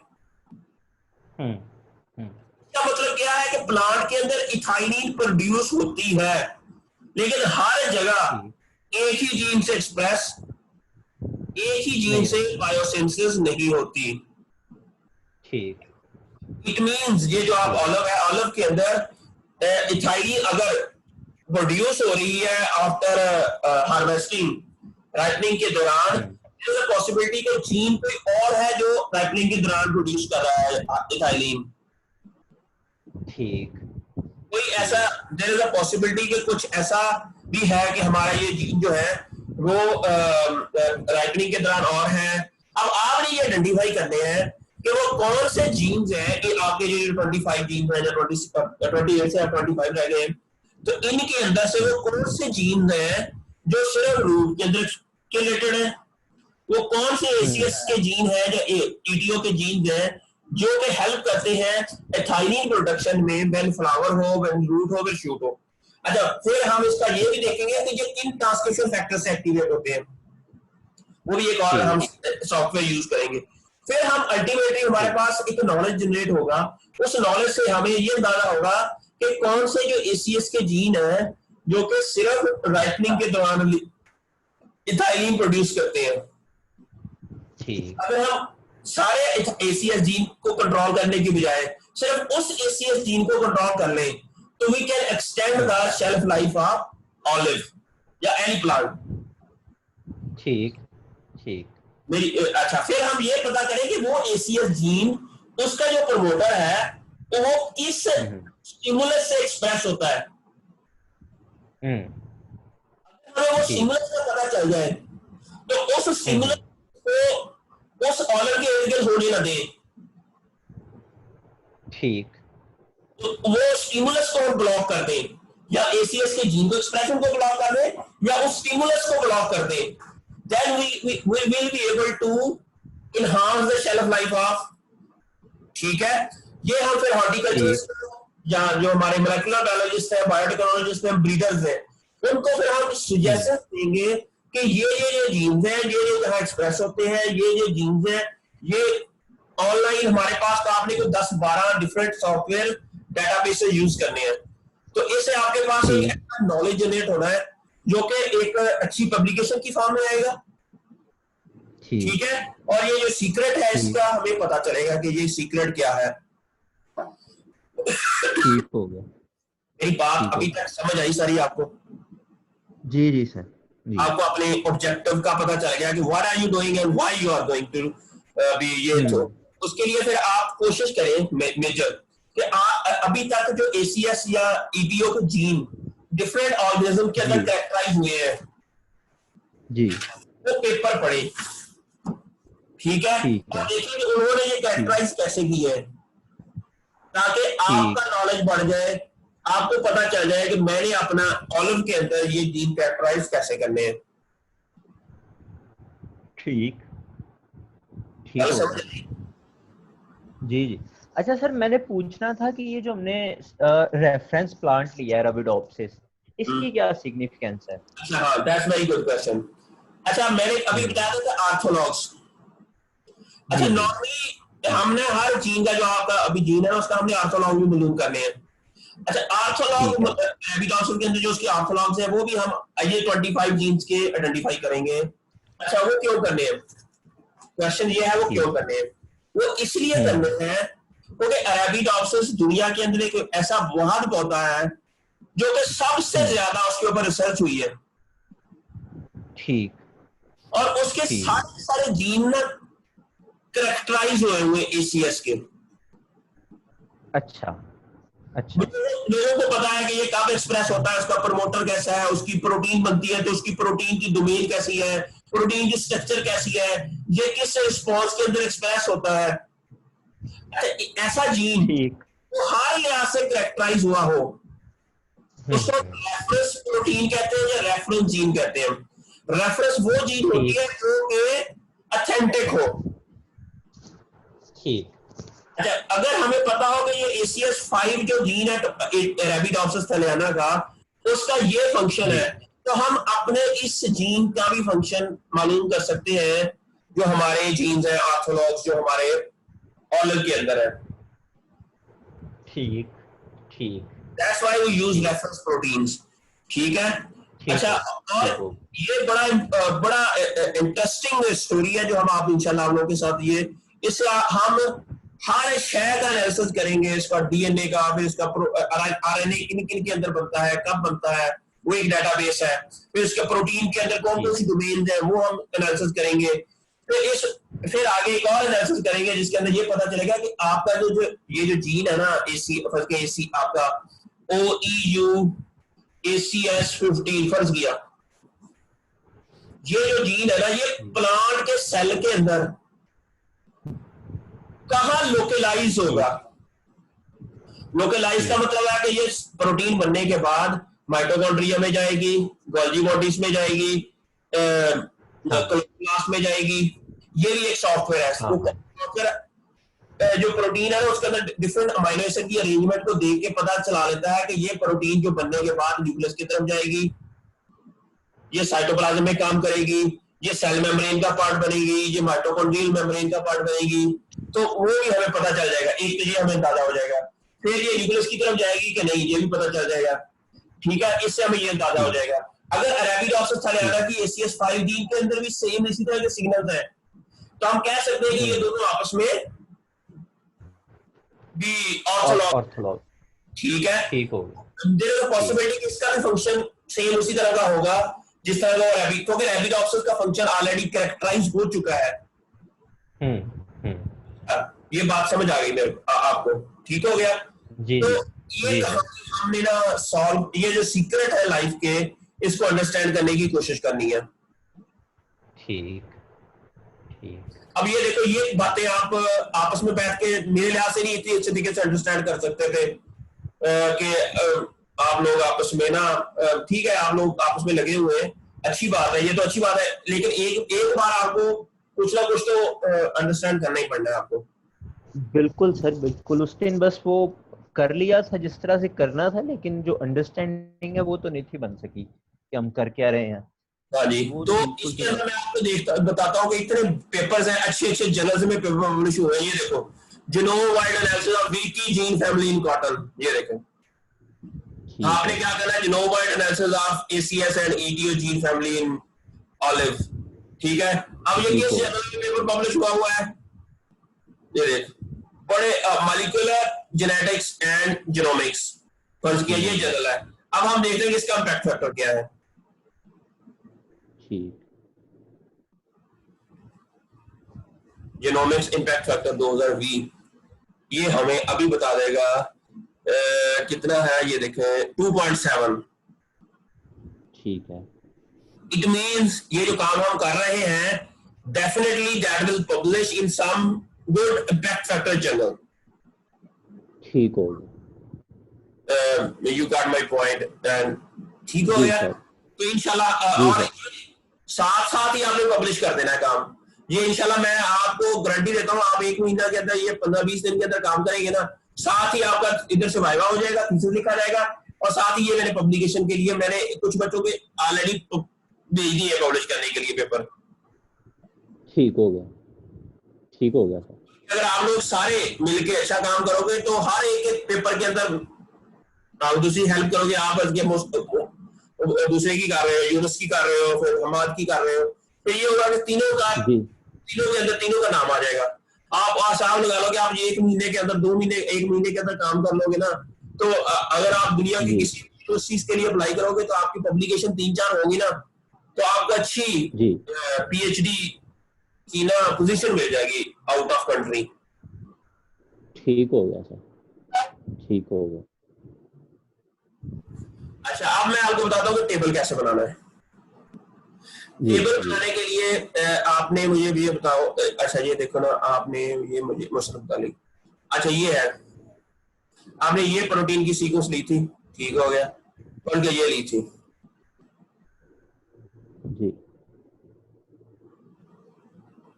इसका मतलब क्या है कि प्लांट के अंदर इथाइलिन प्रोड्यूस होती है, लेकिन हर जगह एक ही जीन से एक्सप्रेस, एक ही जीन से बायोसिंथेसिस नहीं होती। ठीक, इट मींस ये जो आप ऑलिव है, ऑलिव के अंदर इथाइलिन अगर प्रोड्यूस हो रही है आफ्टर हार्वेस्टिंग, राइपनिंग के दौरान, देयर इज अ पॉसिबिलिटी कि जीन कोई और है जो राइपनिंग के दौरान प्रोड्यूस कर रहा है इथाइलिन। ठीक, कोई ऐसा, देयर इज अ पॉसिबिलिटी कि कुछ ऐसा भी है कि हमारा ये जीन जो है वो राइपनिंग के दौरान और है। अब आपने ये आइडेंटिफाई करने हैं कि वो कौन से जीन्स हैं कि आपके जो 25 जीन्स हैं, 28 से 25 रह गए, तो इनके अंदर से वो कौन से जीन्स हैं जो सिर्फ रूट के अंदर के रिलेटेड है, वो कौन से एसीएस के जीन हैं जो टीटीओ के जीन्स हैं जो कि हेल्प करते हैं एथाइलिन प्रोडक्शन में, व्हेन फ्लावर हो, व्हेन रूट हो, व्हेन शूट हो। अच्छा, फिर हम इसका ये भी देखेंगे कि ये किन ट्रांसक्रिप्शन फैक्टर से एक्टिवेट होते हैं, वो भी एक और हम सॉफ्टवेयर यूज करेंगे। फिर हम अल्टीमेटली हमारे पास एक नॉलेज जनरेट होगा, उस नॉलेज से हमें ये अंदाजा होगा कि कौन से जो एसीएस के जीन है जो कि सिर्फ राइपनिंग के दौरान इथाइलिन प्रोड्यूस करते हैं। ठीक, अगर हम सारे एसीएस जीन को कंट्रोल करने की बजाय सिर्फ उस एसीएस जीन को कंट्रोल कर लें, तो we can extend the shelf life of olive या एनी प्लांट। ठीक, ठीक, मेरी अच्छा, फिर हम ये पता करें कि वो एसीएस जीन, उसका जो प्रमोटर है, तो वो किस स्टिमुलस से एक्सप्रेस होता है। अगर वो स्टिमुलस का पता चल जाए तो उस स्टिमुलस को उस ऑलिव के इर्द गिर्द होने ना दें। ठीक, तो वो स्टिमुलस को हम ब्लॉक कर दें, या एसीएस के जीन को एक्सप्रेशन को ब्लॉक कर दें, या उस स्टिमुलस को ब्लॉक कर दें, then we will be able to enhance the shelf life of। ठीक है, ये हम फिर हॉर्टिकल्चरिस्ट या जो हमारे मोलेकुलर बायोलॉजिस्ट है, बायोटेक्नोलॉजिस्ट है, ब्रीडर्स हैं, उनको फिर हम सजेशन देंगे कि ये जीन्स हैं, ये जहाँ एक्सप्रेस होते हैं, ये जीन्स हैं, ये ऑनलाइन हमारे पास, तो आपने को 10-12 डिफरेंट सॉफ्टवेयर डेटाबेस यूज करने हैं, तो इससे आपके पास एक ऐसा नॉलेज जनरेट होना है जो कि एक अच्छी पब्लिकेशन की फॉर्म में आएगा। ठीक है, और ये जो सीक्रेट है इसका हमें पता चलेगा कि ये सीक्रेट क्या है। ठीक हो गया। मेरी बात अभी तक समझ आई सारी आपको? जी जी सर जी। आपको अपने ऑब्जेक्टिव का पता चल गया कि what are you doing and why you are going to be ये। तो उसके लिए फिर आप कोशिश करें मेजर कि अभी तक जो एसीएस या ईपीओ के जीन डिफरेंट ऑर्गेनिज्म के अंदर कैरेक्टराइज हुए हैं जी, वो पेपर पढ़े, ठीक है, और देखिए कि उन्होंने ये कैरेक्टराइज कैसे किए हैं, ताकि आपका नॉलेज बढ़ जाए, आपको पता चल जाए कि मैंने अपना ऑलिव के अंदर ये जीन कैरेक्टराइज कैसे करने हैं। ठीक जी जी। अच्छा सर, मैंने पूछना था कि ये जो हमने रेफरेंस प्लांट लिया है अरेबिडोप्सिस, इसकी क्या सिग्निफिकेंस है? अच्छा हाँ, दैट्स वेरी गुड क्वेश्चन। अच्छा मैंने अभी बताया था आर्थोलॉग्स। अच्छा नॉर्मली हमने हर जीन का जो आपका अभी जीन है उसका हमने आर्थोलॉग भी मालूम करने हैं। अच्छा आर्थोलॉग अरेबिडोप्सिस के अंदर जो उसके आर्थोलॉग्स हैं वो भी हम ये 25 जीन्स के आइडेंटिफाई करेंगे। अच्छा वो क्यों करने हैं? क्वेश्चन ये है वो क्यों करने हैं? वो इसलिए करने हैं क्योंकि अरेबिडोप्सिस दुनिया के अंदर एक ऐसा वाहद पौधा है जो कि सबसे ज्यादा उसके ऊपर रिसर्च हुई है। ठीक, और उसके सारे जीन ना कैरेक्टराइज हुए एसीएस के। अच्छा अच्छा, लोगों को पता है कि ये कब एक्सप्रेस होता है, उसका प्रमोटर कैसा है, उसकी प्रोटीन बनती है तो उसकी प्रोटीन की डोमेन कैसी है, प्रोटीन की स्ट्रक्चर कैसी है, ये किस रिस्पॉन्स के अंदर एक्सप्रेस होता है। ऐसा जीन तो हर लिहाज से कैरेक्टराइज हुआ हो उसको रेफरेंस प्रोटीन कहते हैं या रेफरेंस जीन कहते हैं। रेफरेंस वो जीन होती है जो कि ऑथेंटिक हो। ठीक, अच्छा अगर हमें पता हो कि ये ACS5 जो जीन है अरेबिडोप्सिस थैलियाना का, उसका ये फंक्शन है, तो हम अपने इस जीन का भी फंक्शन मालूम कर सकते हैं जो हमारे जीन्स हैं ऑर्थोलॉग्स जो हमारे ऑलिव के अंदर है। ठीक ठीक, that's why we use reference proteins. ठीक है, अच्छा और ये बड़ा इंटरेस्टिंग स्टोरी है जो हम आप इंशाल्लाह आप लोगों के साथ ये इससे हम हर शय का एनालिसिस करेंगे, इसका डीएनए का, फिर इसका आरएनए किन किन के अंदर बनता है, कब बनता है, वो एक डेटाबेस है। फिर इसका प्रोटीन के अंदर कौन कौन सी डोमेन्स है वो हम एनालिसिस करेंगे। फिर आगे एक और एनालिसिस करेंगे जिसके अंदर ये पता चलेगा कि आपका जो ये जो जीन है ना एसी आपका OEU ACS15 फर्ज किया, ये जो जीन है ना ये प्लांट के सेल के अंदर कहां लोकलाइज होगा। लोकलाइज का मतलब है कि ये प्रोटीन बनने के बाद माइटोकॉन्ड्रिया में जाएगी, गोल्जी बॉडीज में जाएगी, क्लोरोप्लास्ट में जाएगी। ये भी एक सॉफ्टवेयर है। सॉफ्टवेयर जो प्रोटीन है ना उसके अंदर डिफरेंट अमीनो एसिड की अरेंजमेंट को देख के पता चला लेता है कि ये प्रोटीन जो बनने के बाद न्यूक्लियस की तरफ जाएगी, ये साइटोप्लाज्म में काम करेगी, ये सेल मेम्ब्रेन का पार्ट बनेगी, ये माइटोकॉन्ड्रियल मेम्ब्रेन का पार्ट बनेगी, तो वो भी हमें पता चल जाएगा। एक तो ये हमें अंदाजा हो जाएगा। फिर ये न्यूक्लियस की तरफ जाएगी कि नहीं ये भी पता चल जाएगा। ठीक है, इससे हमें ये अंदाजा हो जाएगा। अगर अरेबिडोप्सिस थैलियाना की ACS5 जीन के अंदर भी सेम इसी तरह के सिग्नल्स हैं तो हम कह सकते हैं कि ये दोनों आपस में भी ऑर्थोलॉग। ठीक है, ठीक होगा। देयर इज अ पॉसिबिलिटी कि इसका भी फंक्शन सेम उसी तरह का होगा जिस तरह का क्योंकि अरेबिडोप्सिस का फंक्शन ऑलरेडी कैरेक्टराइज हो चुका है। ये बात समझ आ गई मेरे आपको? ठीक हो गया जी। तो ये हमने ना सॉल्व ये जो सीक्रेट है लाइफ के इसको अंडरस्टैंड करने की कोशिश करनी है। ठीक ठीक, अब ये देखो ये बातें आप आपस में बैठ के मेरे लिहाज से नहीं इतनी अच्छे तरीके से अंडरस्टैंड कर सकते थे कि आप लोग आपस में ना ठीक है आप लोग आपस में लगे हुए हैं, अच्छी बात है, ये तो अच्छी बात है, लेकिन एक बार आपको कुछ ना कुछ तो अंडरस्टैंड करना ही पड़ना है आपको। बिल्कुल सर बिल्कुल, उस दिन बस वो कर लिया था जिस तरह से करना था, लेकिन जो अंडरस्टैंडिंग है वो तो नहीं थी बन सकी कि हम कर क्या रहे हैं। हाँ जी, तो इसके अंदर मैं आपको बताता हूँ कि इतने पेपर्स हैं अच्छे जर्नल्स में पेपर पब्लिश हुए हैं। ये देखो genome wide analysis of Vicky gene family in cotton, ये देखो। आपने क्या करना है, genome wide analysis of ACS and ETO gene family in olive, ठीक है। अब ये किस जर्नल में पेपर पब्लिश हुआ है, ये देख, बड़े मॉलिक्यूलर जेनेटिक्स एंड जीनोमिक्स, फर्ज किया ये जर्नल है। अब हम देखते हैं कि इसका इम्पैक्ट फैक्टर क्या है। जीनोमिक्स इम्पैक्ट फैक्टर 2020, ये हमें अभी बता देगा कितना है, ये देखें 2.7। ठीक है। इट मींस ये जो काम हम कर रहे हैं definitely that will publish in some good impact factor journal. ठीक हो गया, यू गॉट माय पॉइंट। ठीक हो गया, तो इंशाल्लाह और साथ साथ ही आपने पब्लिश कर देना है काम। ये इंशाल्लाह मैं आपको गारंटी देता हूँ, आप 1 महीना के अंदर, ये 15-20 दिन के अंदर काम करेंगे ना, साथ ही आपका इधर से वाइवा हो जाएगा, थीसिस लिखा जाएगा, और साथ ही ये मैंने पब्लिकेशन के लिए मैंने कुछ बच्चों के ऑलरेडी भेज दिए पब्लिश करने के लिए पेपर। ठीक हो गया, ठीक हो गया सर। अगर आप लोग सारे मिलके अच्छा काम करोगे तो हर एक पेपर के अंदर आप दूसरी हेल्प करोगे, आप दूसरे की कर रहे हो, यूनुस की कर रहे हो, फिर हमाद की कर रहे हो, तो ये होगा कि तीनों के अंदर तीनों का नाम आ जाएगा। आप आसान लगा लो कि आप 1 महीने के अंदर 2 महीने 1 महीने के अंदर काम कर लोगे ना, तो अगर आप दुनिया की किसी चीज के लिए अप्लाई करोगे तो आपकी पब्लिकेशन 3-4 होगी ना, तो आपको अच्छी पीएचडी की ना पोजीशन मिल जाएगी आउट ऑफ कंट्री। ठीक हो गया सर, ठीक हो गया। अच्छा, अब मैं आपको बताता हूँ कि टेबल कैसे बनाना है। टेबल बनाने के लिए आपने मुझे भी बताओ। अच्छा ये देखो ना, आपने ये मुझे मसरफ डाली। अच्छा ये है, आपने ये प्रोटीन की सीक्वेंस ली थी, ठीक हो गया, पढ़ के ये ली थी जी।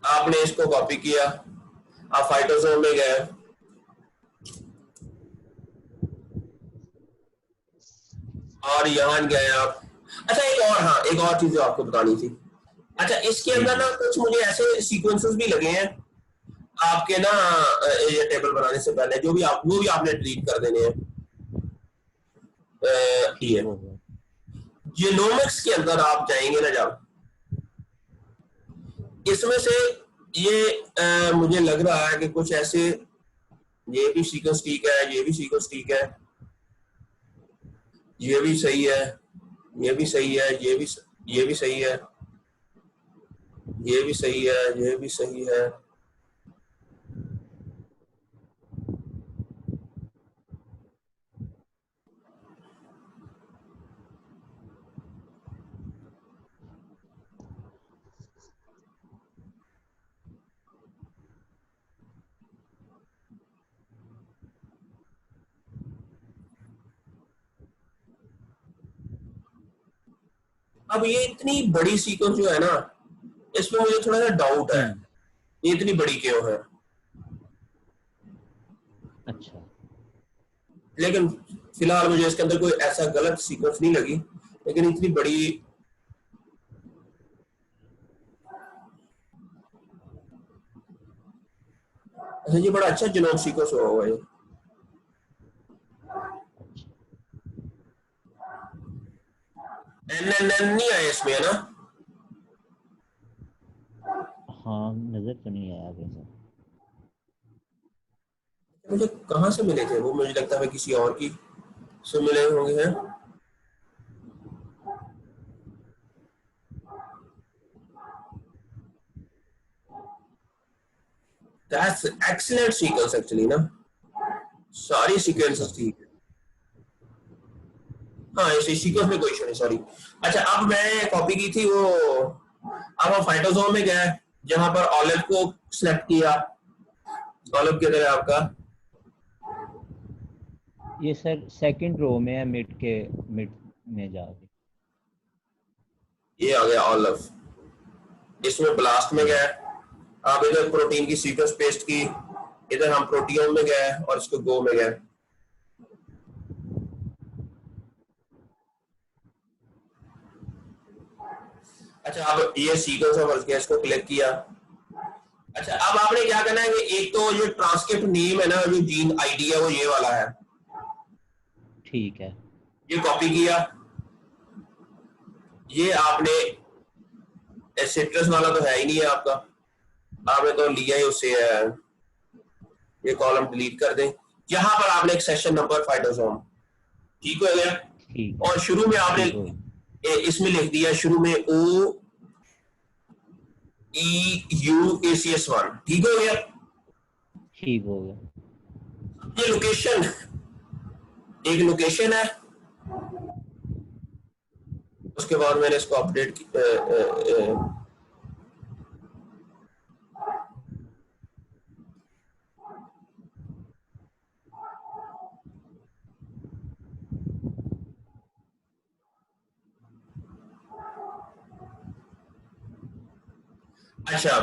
आपने इसको कॉपी किया, आप फाइटोसोम में गए, और यहां गए आप। अच्छा एक और, हाँ एक और चीज जो आपको बतानी थी। अच्छा इसके अंदर ना कुछ मुझे ऐसे सीक्वेंसेस भी लगे हैं आपके ना, ये टेबल बनाने से पहले जो भी आप, वो भी आपने डिलीट कर देने हैं। ये जीनोमिक्स के अंदर आप जाएंगे ना, जब इसमें से ये मुझे लग रहा है कि कुछ ऐसे, ये भी सीक्वेंस ठीक है, ये भी सीक्वेंस ठीक है, ये भी सही है, ये भी सही है, ये भी सही है, ये भी सही है, ये भी सही है। अब ये इतनी बड़ी सीक्वेंस जो है ना, इसमें मुझे थोड़ा सा डाउट है, ये इतनी बड़ी क्यों है। अच्छा, लेकिन फिलहाल मुझे इसके अंदर कोई ऐसा गलत सीक्वेंस नहीं लगी, लेकिन इतनी बड़ी, अच्छा ये बड़ा अच्छा जीनोम सीक्वेंस होगा ये। एनएनएन नहीं आया इसमें, है ना? हाँ नजर तो नहीं आया अभी सर। मुझे कहाँ से मिले थे वो, मुझे लगता है किसी और की से मिले होंगे हैं। That's excellent sequence actually ना, सारी सीक्वेंसेस थी। हाँ इसी सीक्वेंस में कोई इशू नहीं, सॉरी। अच्छा अब मैं कॉपी की थी वो, अब हम फाइटोसोम में गए जहां पर ऑलिव को सिलेक्ट किया। ऑलिव किधर है आपका? ये सर सेकंड रो में है, मिड में जाके ये आ गया ऑलिव। इसमें ब्लास्ट में गए, आप इधर प्रोटीन की सीक्वेंस पेस्ट की, इधर हम प्रोटियोम में गए और इसको गो में गए। अच्छा अब ये सीक्वेंस ऑफ इसको क्लिक किया। अच्छा अब आपने क्या करना है कि एक तो जो ट्रांसक्रिप्ट नेम है ना, जो जीन आईडी है वो ये वाला है, ठीक है। ये कॉपी किया, ये आपने सिट्रस वाला तो है ही नहीं है आपका, आपने तो लिया ही उससे है। ये कॉलम डिलीट कर दें। यहाँ पर आपने एक सेशन नंबर फाइटोसोम, ठीक हो गया। ठीक और शुरू में आपने ठीक हो गया। इसमें लिख दिया शुरू में OEUACS1, ठीक हो गया। ठीक हो गया। ये लोकेशन, एक लोकेशन है। उसके बाद मैंने इसको अपडेट अच्छा,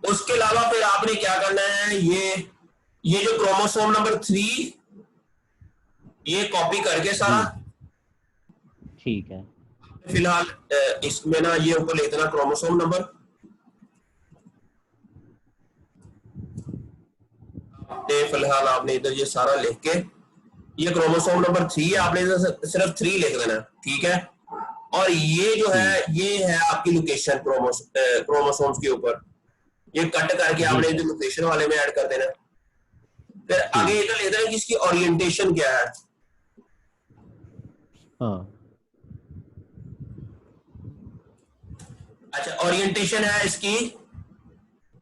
उसके अलावा फिर आपने क्या करना है, ये जो क्रोमोसोम नंबर 3 ये कॉपी करके सारा, ठीक है। फिलहाल इसमें ना ये ऊपर लिख देना क्रोमोसोम नंबर, फिलहाल आपने इधर ये सारा लिख के, ये क्रोमोसोम नंबर 3 है, आपने सिर्फ 3 लिख देना, ठीक है। और ये जो है ये है आपकी लोकेशन क्रोमोसोम्स के ऊपर, ये कट करके आपने जो लोकेशन वाले में ऐड कर देना। फिर आगे इधर लिख देना कि इसकी ओरिएंटेशन क्या है। हाँ अच्छा, ओरिएंटेशन है इसकी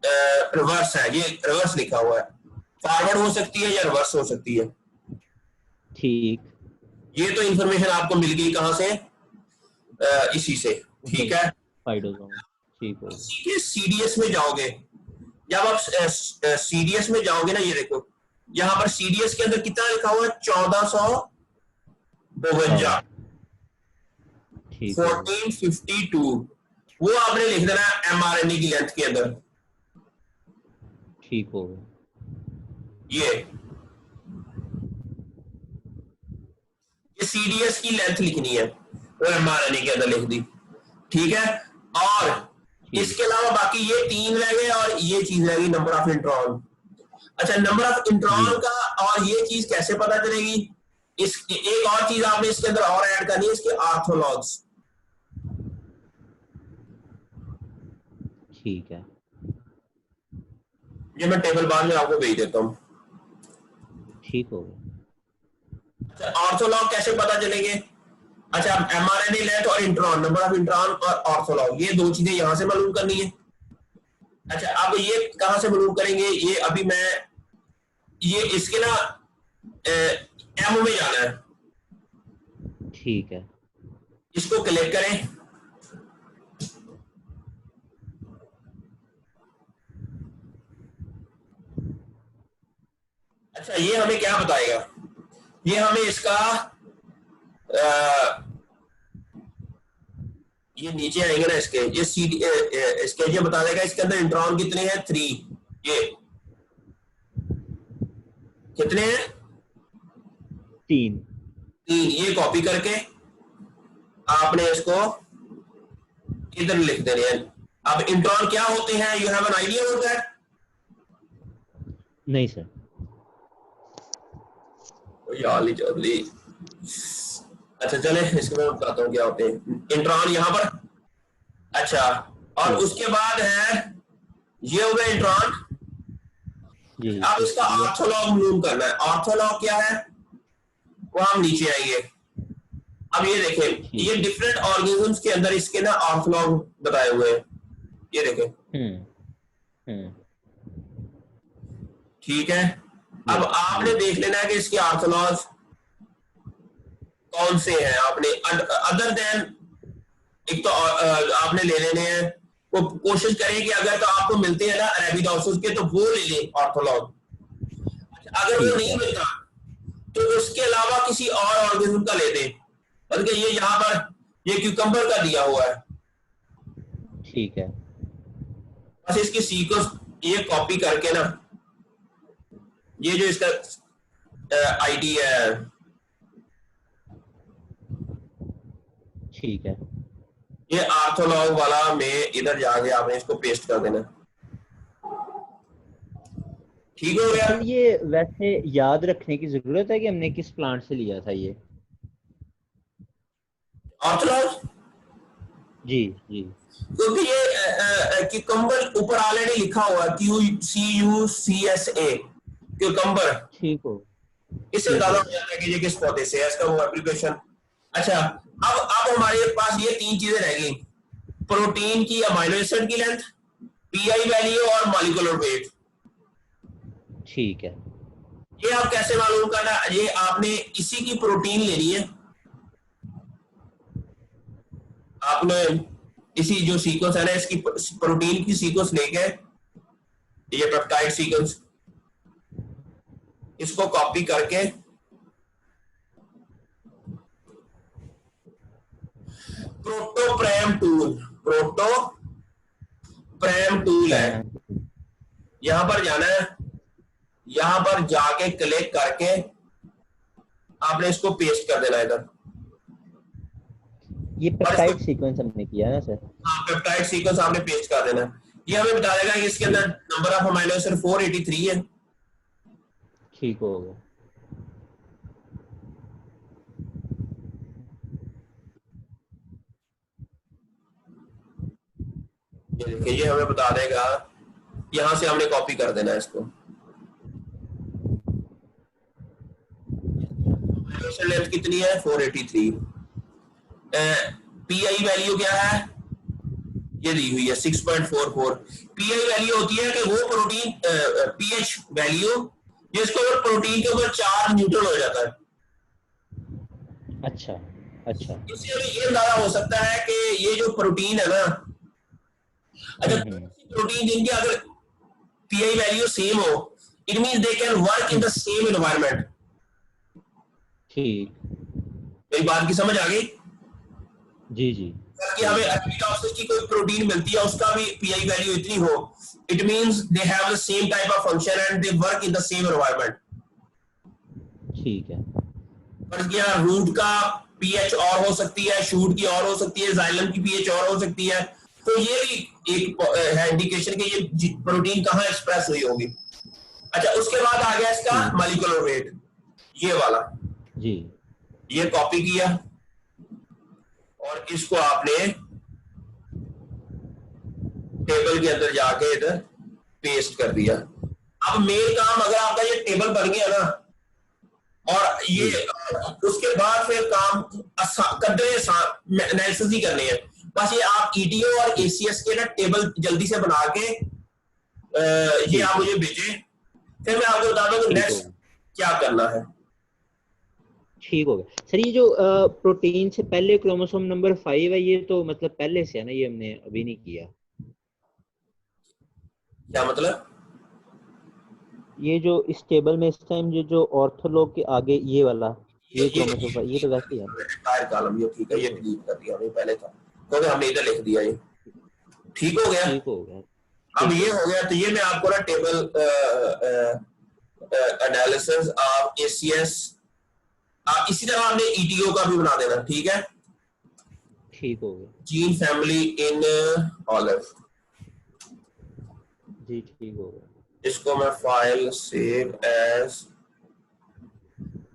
रिवर्स है, ये रिवर्स लिखा हुआ है, फॉरवर्ड हो सकती है या रिवर्स हो सकती है। ठीक, ये तो इंफॉर्मेशन आपको मिल गई कहां से, इसी से, ठीक है। फाइटोसोम, ठीक हो। सीडीएस में जाओगे, जब आप सीडीएस में जाओगे ना, ये देखो यहाँ पर सीडीएस के अंदर कितना लिखा हुआ है, 1452, ठीक 1452, वो आपने लिख देना एमआरएनए की लेंथ के अंदर, ठीक हो। ये सीडीएस की लेंथ लिखनी है, वो एमआरएनए के अंदर लिख दी, ठीक है। और इसके अलावा बाकी ये 3 रह गए और ये चीज रह गई नंबर ऑफ इंट्रॉन। अच्छा, नंबर ऑफ इंट्रॉन का और ये चीज कैसे पता चलेगी, इस एक और चीज आपने इसके अंदर और ऐड करनी है, इसके ऑर्थोलॉग्स, ठीक है। ये मैं टेबल बाद में आपको भेज देता हूँ। ठीक हो गया। अच्छा, ऑर्थोलॉग कैसे पता चलेंगे, अच्छा एमआरएनए लेंथ और इंट्रॉन, नंबर ऑफ इंट्रॉन और ऑर्थोलॉग, ये 2 चीजें यहां से मालूम करनी है। अच्छा, अब ये कहां से मालूम करेंगे, ये अभी मैं ये इसके ना एम में जाना है, ठीक है। इसको क्लिक करें। अच्छा, ये हमें क्या बताएगा, ये हमें इसका ये नीचे आएंगे ना इसके, ये सीडी इसके ये बता देगा इसके अंदर इंट्रॉन कितने हैं, 3, ये कितने हैं, 3, ये कॉपी करके आपने इसको इधर लिख देने हैं। अब इंट्रॉन क्या होते हैं, you have an idea of that? नहीं सर। यार जल्दी, अच्छा चले इसके मैं बताता हूँ क्या होते हैं इंट्रॉन यहाँ पर। अच्छा, और उसके बाद है ये हो गया इंट्रॉन। अब इसका ऑर्थोलॉग मालूम करना है, ऑर्थोलॉग क्या है वो हम नीचे आएंगे। अब ये देखें, ये डिफरेंट ऑर्गेनिजम्स के अंदर इसके ना ऑर्थोलॉग बताए हुए हैं, ये देखें, ठीक है। अब आपने देख लेना है कि इसके ऑर्थोलॉग कौन से हैं, आपने अदर देन, एक तो आपने ले लेने हैं, वो कोशिश करें कि अगर तो आपको मिलते हैं ना अरेबिडोप्सिस के तो वो ले लें ऑर्थोलॉग। अगर वो नहीं मिलता तो उसके अलावा किसी और ऑर्गेनिज्म का ले दें, बल्कि ये यहाँ पर ये क्यूकम्बर का दिया हुआ है, ठीक है। बस इसकी सीक्वेंस ये कॉपी करके ना, ये जो इसका आईडी है, ठीक है, ये ऑर्थोलॉग वाला में इधर जाके आपने इसको पेस्ट कर देना, ठीक हो गया। ये वैसे याद रखने की जरूरत है कि हमने किस प्लांट से लिया था ये ऑर्थोलॉग? जी जी क्योंकि ये क्यूकम्बर ऊपर ऑलरेडी लिखा हुआ QCUCSA क्यूकम्बर, ठीक हो इससे ठीक अंदाजा हो हो जाता है कि ये किस पौधे से है, इसका वो एप्लीकेशन। अच्छा, अब हमारे पास ये तीन चीजें रह गई, प्रोटीन की अमाइनो एसिड की लेंथ, पीआई वैल्यू और मॉलिक्यूलर वेट। ठीक है। ये आप कैसे मालूम करना, ये आपने इसी की प्रोटीन लेनी है, आपने इसी जो सीक्वेंस है ना इसकी प्रोटीन की सीक्वेंस लेके, ये पेप्टाइड सीक्वेंस, इसको कॉपी करके प्रोटोप्रेम टूल है, यहां पर जाना है, यहां पर जाके क्लिक करके आपने इसको पेस्ट कर देना इधर। ये पेप्टाइड सीक्वेंस हमने किया ना सर? हाँ, पेप्टाइड सीक्वेंस आपने पेस्ट कर देना। ये हमें बता देगा कि इसके अंदर नंबर ऑफ अमाइनो एसिड 483 है। ठीक हो गया। ये देखिए, ये हमें बता देगा, यहां से हमने कॉपी कर देना है इसको। लेंथ कितनी है? 483। पीआई वैल्यू क्या है? ये दी हुई है 6.44। पीआई वैल्यू होती है कि वो प्रोटीन, पीएच वैल्यू जिसको अगर प्रोटीन के ऊपर 4 न्यूट्रल हो जाता है। अच्छा अच्छा। इससे हमें ये अंदाजा हो सकता है कि ये जो प्रोटीन है ना, अच्छा प्रोटीन जिनकी अगर पीआई वैल्यू सेम हो, it means they can work in the same environment. ठीक। मेरी बात की समझ आ गई? जी जी। कि हमें एपिटॉक्सिस की कोई प्रोटीन मिलती है, उसका भी पीआई वैल्यू इतनी हो, it means they have the same type of function and they work in the same environment. ठीक है। पर क्या रूट का पीएच और हो सकती है, शूट की और हो सकती है, जाइलम की पीएच और हो सकती है, तो ये भी एक है इंडिकेशन कि ये प्रोटीन कहां एक्सप्रेस हुई होगी। अच्छा, उसके बाद आ गया इसका मॉलिक्यूलर वेट, ये वाला। जी। ये कॉपी किया और इसको आपने टेबल के अंदर जाके इधर पेस्ट कर दिया। अब मेन काम, अगर आपका ये टेबल बन गया ना, और ये उसके बाद फिर काम कदरे एनालिसिस ही करने हैं बस। ये आप ईटीओ और एसीएस के ना टेबल जल्दी से बना के ये आप मुझे भेजें, फिर मैं आपको बता दूं नेक्स्ट क्या करना है। ठीक हो गया सर। ये जो प्रोटीन से पहले क्रोमोसोम नंबर 5 है, ये तो मतलब पहले से है ना, ये हमने अभी नहीं किया। क्या मतलब? ये जो इस टेबल में इस टाइम जो ऑर्थोलॉग के आगे ये वाला, ये क्रोमोसोम 5, ये तो वैसे ही है एंटायर कॉलम। ये ठीक है, ये डिलीट कर दिया हमने, पहले था क्योंकि हमने इधर लिख दिया। ये ठीक हो गया। ठीक हो गया। अब ये हो गया, तो ये मैं आपको ना टेबल एनालिसिस ऑफ एसीएस, आप इसी तरह आपने ईटीओ का भी बना देना। ठीक है, ठीक हो गया जीन फैमिली इन ऑलिव। जी। ठीक हो गया। इसको मैं फाइल सेव एज,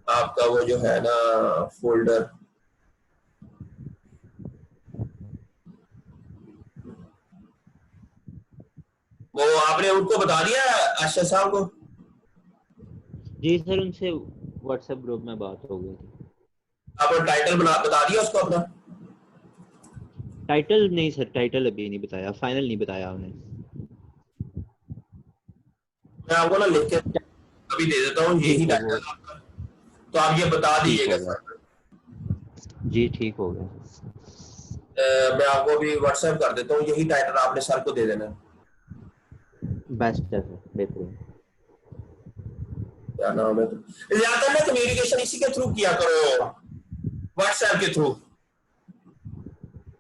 आपका वो जो है ना फोल्डर, वो आपने उनको बता दिया आशा साहब को? जी सर, उनसे व्हाट्सएप ग्रुप में बात हो गई थी। आपने टाइटल बता दिया उसको अपना? टाइटल नहीं सर, टाइटल अभी नहीं बताया, फाइनल नहीं बताया उन्हें। मैं आपको ना लिख के अभी दे देता हूँ, यही टाइटल आपका, तो आप ये बता दीजिएगा। जी ठीक हो गया। मैं आपको अभी व्हाट्सएप कर देता हूँ, यही टाइटल आपने सर को दे देना। बेस्ट है सर, बेहतरीन। क्या नाम है? ज्यादातर ना कम्युनिकेशन इसी के थ्रू किया करो, व्हाट्सएप के थ्रू।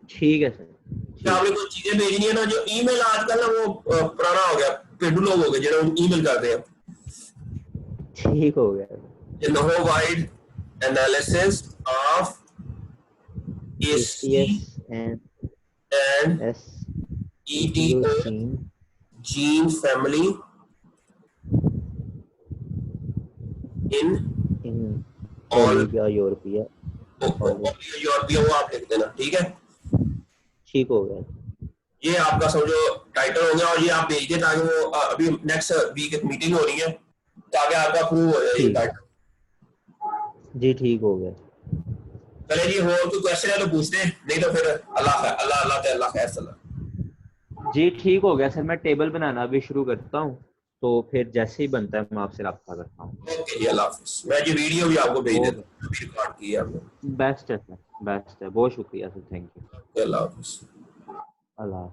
ठीक है सर। आपने कोई चीजें भेजनी है ना, जो ईमेल आजकल ना वो पुराना हो गया, पेडू लोग हो गए जो ईमेल करते हैं। ठीक हो गया। Genoa wide analysis of ACS and ETO gene family in all europaea europaea, वो आप लिख देना। ठीक है, ठीक हो गया। ये आपका समझो टाइटल हो गया, और ये आप भेज दें ताकि वो अभी नेक्स्ट वीक एक मीटिंग हो रही है ताकि आपका अप्रूव हो जाए ये ठीक टाइटल। जी, ठीक हो गया। चले जी, और कोई क्वेश्चन है तो पूछते हैं, नहीं तो फिर अल्लाह अल्लाह अल्लाह अल्लाह खैर सलाम। जी ठीक हो गया सर, मैं टेबल बनाना अभी शुरू करता हूँ, तो फिर जैसे ही बनता है मैं आपसे रब्ता करता हूँ। ओके जी, अल्लाह हाफिज। मैं ये वीडियो भी आपको भेज देता ओके, हूँ, अभी रिकॉर्ड की है आपने। बेस्ट है सर, बेस्ट है, बहुत शुक्रिया sir, thank you. Allah Hafiz. Allah.